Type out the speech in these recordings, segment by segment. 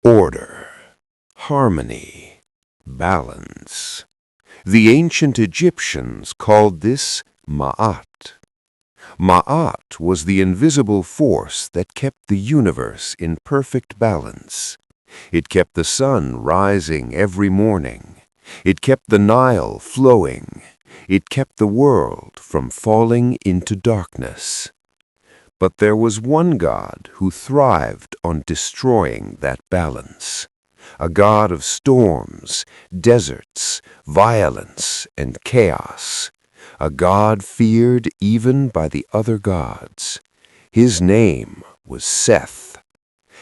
Order, harmony, balance. The ancient Egyptians called this Ma'at. Ma'at was the invisible force that kept the universe in perfect balance. It kept the sun rising every morning. It kept the Nile flowing. It kept the world from falling into darkness. But there was one God who thrived on destroying that balance, a God of storms, deserts, violence, and chaos, a God feared even by the other gods. His name was Seth,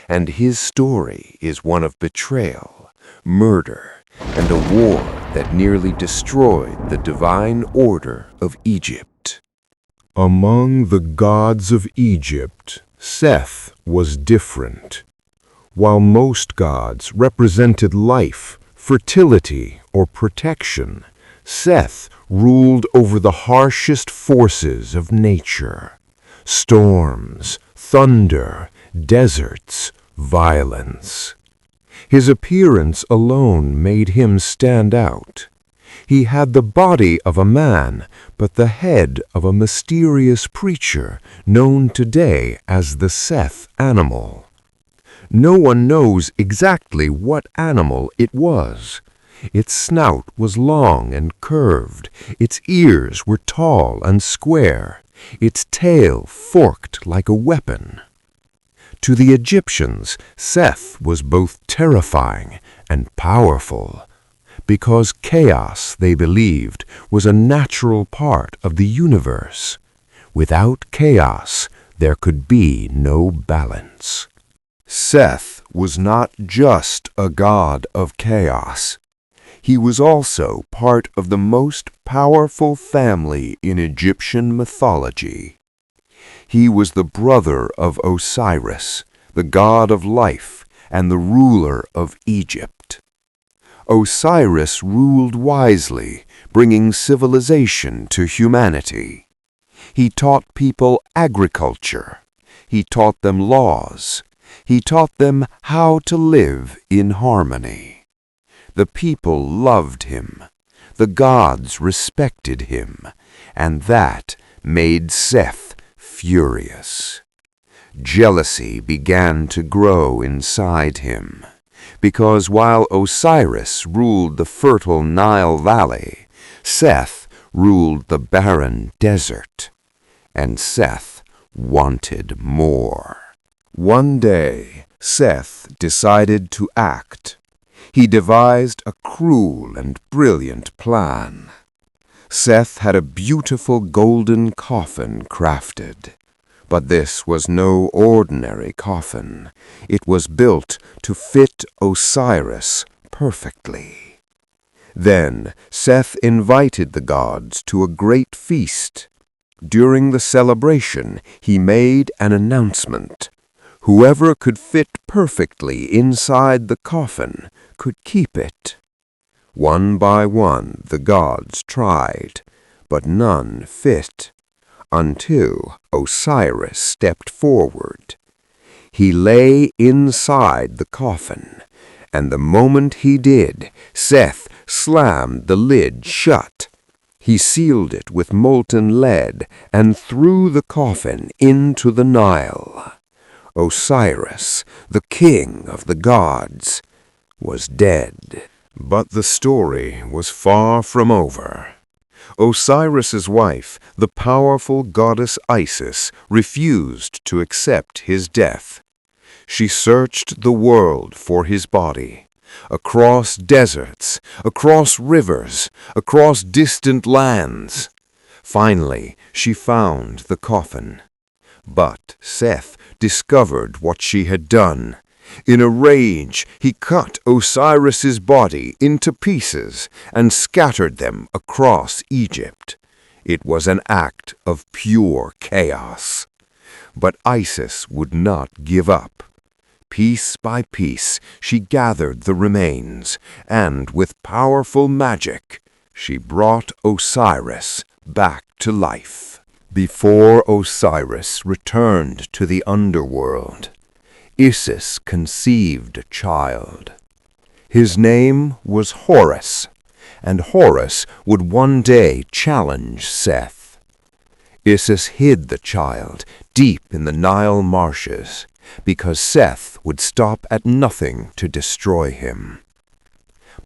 and his story is one of betrayal, murder, and a war that nearly destroyed the divine order of Egypt. Among the gods of Egypt, Seth was different. While most gods represented life, fertility, or protection, Seth ruled over the harshest forces of nature: storms, thunder, deserts, violence. His appearance alone made him stand out. He had the body of a man, but the head of a mysterious creature known today as the Seth animal. No one knows exactly what animal it was. Its snout was long and curved, its ears were tall and square, its tail forked like a weapon. To the Egyptians, Seth was both terrifying and powerful, because chaos, they believed, was a natural part of the universe. Without chaos, there could be no balance. Seth was not just a god of chaos. He was also part of the most powerful family in Egyptian mythology. He was the brother of Osiris, the god of life and the ruler of Egypt. Osiris ruled wisely, bringing civilization to humanity. He taught people agriculture. He taught them laws. He taught them how to live in harmony. The people loved him. The gods respected him, and that made Seth furious. Jealousy began to grow inside him, because while Osiris ruled the fertile Nile Valley, Seth ruled the barren desert, and Seth wanted more. One day, Seth decided to act. He devised a cruel and brilliant plan. Seth had a beautiful golden coffin crafted. But this was no ordinary coffin. It was built to fit Osiris perfectly. Then Seth invited the gods to a great feast. During the celebration, he made an announcement. Whoever could fit perfectly inside the coffin could keep it. One by one the gods tried, but none fit, until Osiris stepped forward. He lay inside the coffin, and the moment he did, Seth slammed the lid shut. He sealed it with molten lead and threw the coffin into the Nile. Osiris, the king of the gods, was dead. But the story was far from over. Osiris's wife, the powerful goddess Isis, refused to accept his death. She searched the world for his body, across deserts, across rivers, across distant lands. Finally, she found the coffin. But Seth discovered what she had done. In a rage, he cut Osiris's body into pieces and scattered them across Egypt. It was an act of pure chaos. But Isis would not give up. Piece by piece, she gathered the remains, and with powerful magic, she brought Osiris back to life. Before Osiris returned to the underworld, Isis conceived a child. His name was Horus, and Horus would one day challenge Seth. Isis hid the child deep in the Nile marshes, because Seth would stop at nothing to destroy him.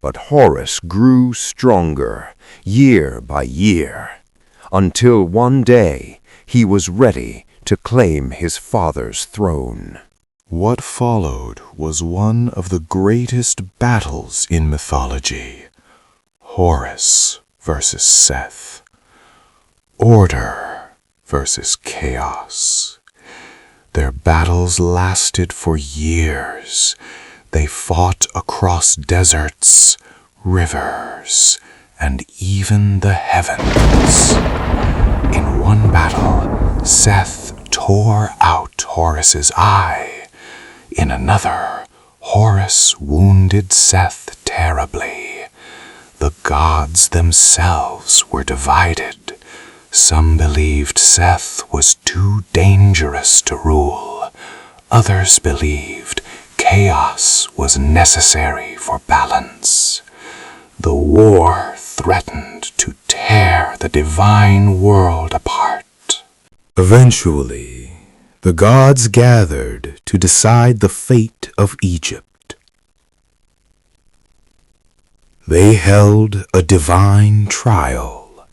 But Horus grew stronger year by year, until one day he was ready to claim his father's throne. What followed was one of the greatest battles in mythology. Horus versus Seth. Order versus chaos. Their battles lasted for years. They fought across deserts, rivers, and even the heavens. In one battle, Seth tore out Horus's eye. In another, Horus wounded Seth terribly. The gods themselves were divided. Some believed Seth was too dangerous to rule. Others believed chaos was necessary for balance. The war threatened to tear the divine world apart. Eventually, the gods gathered to decide the fate of Egypt. They held a divine trial.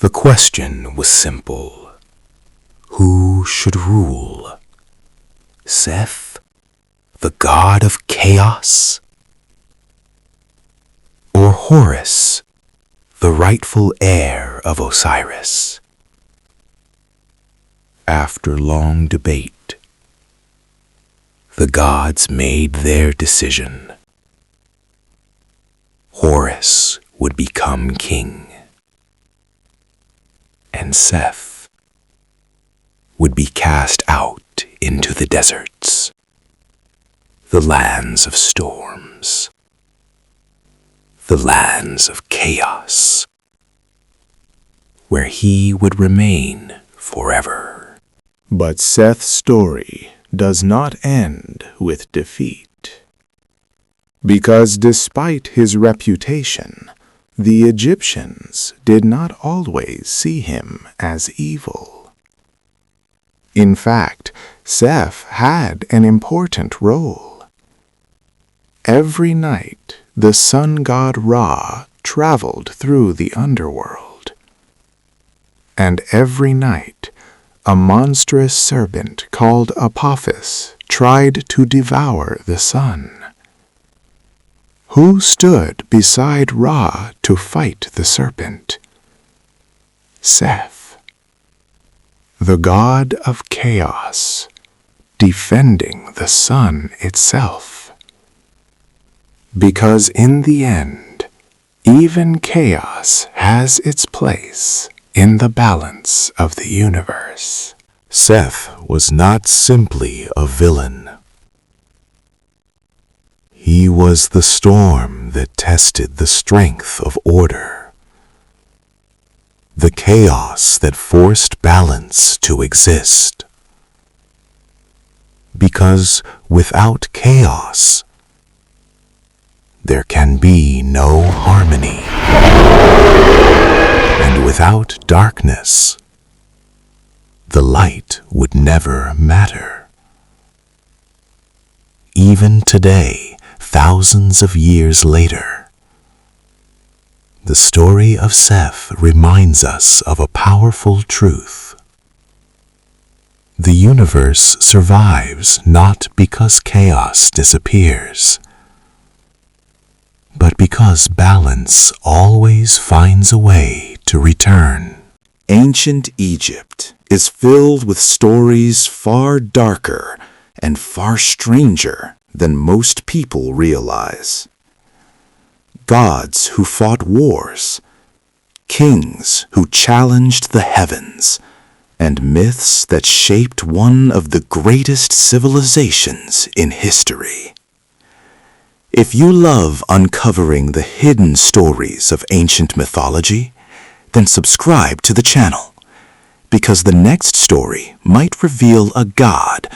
The question was simple. Who should rule? Seth, the god of chaos? Or Horus, the rightful heir of Osiris? After long debate, the gods made their decision. Horus would become king, and Seth would be cast out into the deserts, the lands of storms, the lands of chaos, where he would remain forever. But Seth's story does not end with defeat. Because despite his reputation, the Egyptians did not always see him as evil. In fact, Seth had an important role. Every night, the sun god Ra traveled through the underworld. And every night, a monstrous serpent called Apophis tried to devour the sun. Who stood beside Ra to fight the serpent? Seth, the god of chaos, defending the sun itself. Because in the end, even chaos has its place in the balance of the universe. Seth was not simply a villain. He was the storm that tested the strength of order, the chaos that forced balance to exist. Because without chaos, there can be no harmony. And without darkness, the light would never matter. Even today, thousands of years later, the story of Seth reminds us of a powerful truth. The universe survives not because chaos disappears, but because balance always finds a way to return. Ancient Egypt is filled with stories far darker and far stranger than most people realize. Gods who fought wars, kings who challenged the heavens, and myths that shaped one of the greatest civilizations in history. If you love uncovering the hidden stories of ancient mythology, then subscribe to the channel, because the next story might reveal a god,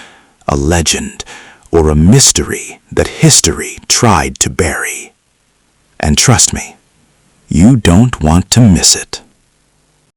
a legend, or a mystery that history tried to bury. And trust me, you don't want to miss it.